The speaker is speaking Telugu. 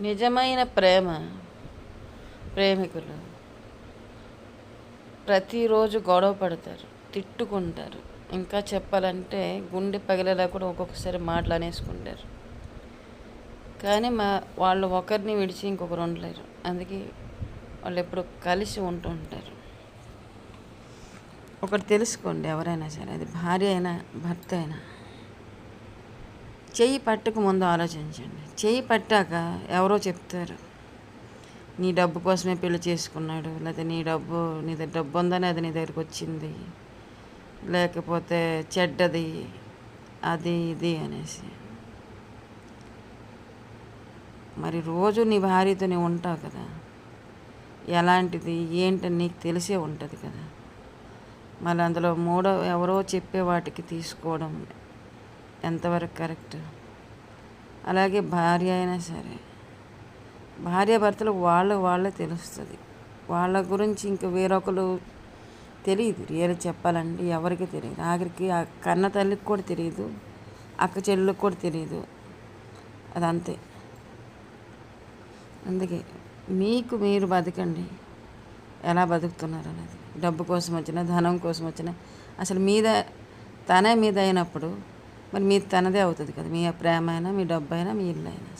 నిజమైన ప్రేమికులు ప్రతిరోజు గొడవ పడతారు, తిట్టుకుంటారు. ఇంకా చెప్పాలంటే గుండె పగిలేలా కూడా ఒక్కొక్కసారి మాటలు అనేసుకుంటారు. కానీ వాళ్ళు ఒకరిని విడిచి ఇంకొకరు ఉండలేరు. అందుకే వాళ్ళు ఎప్పుడు కలిసి ఉంటూ ఉంటారు. ఒకటి తెలుసుకోండి, ఎవరైనా సరే, అది భార్య అయినా భర్త అయినా, చెయ్యి పట్టక ముందు ఆలోచించండి. చెయ్యి పట్టాక ఎవరో చెప్తారు, నీ డబ్బు కోసమే పెళ్లి చేసుకున్నాడు, లేకపోతే నీ దగ్గర డబ్బు ఉందని అది నీ దగ్గరికి వచ్చింది, లేకపోతే చెడ్డది అది ఇది అనేసి. మరి రోజు నీ భార్యతో నీవు ఉంటావు కదా, ఎలాంటిది ఏంటని నీకు తెలిసే ఉంటుంది కదా. మళ్ళీ అందులో ఎవరో చెప్పే వాటికి తీసుకోవడం ఎంతవరకు కరెక్ట్? అలాగే భార్య అయినా సరే, భార్యాభర్తలు వాళ్ళే తెలుస్తుంది. వాళ్ళ గురించి ఇంక వేరొకరు తెలియదు. రియల్ చెప్పాలంటే ఎవరికి తెలియదు. ఆఖరికి ఆ కన్న తల్లికి కూడా తెలియదు, అక్క చెల్లెలకు కూడా తెలియదు. అదంతే. అందుకే మీకు మీరు బతకండి, ఎలా బతుకుతున్నారు అనేది. డబ్బు కోసం వచ్చినా, ధనం కోసం వచ్చినా, అసలు తనే మీద అయినప్పుడు మరి మీది తనదే అవుతుంది కదా. మీ ప్రేమ అయినా, మీ డబ్బు అయినా, మీ ఇల్లు అయినా.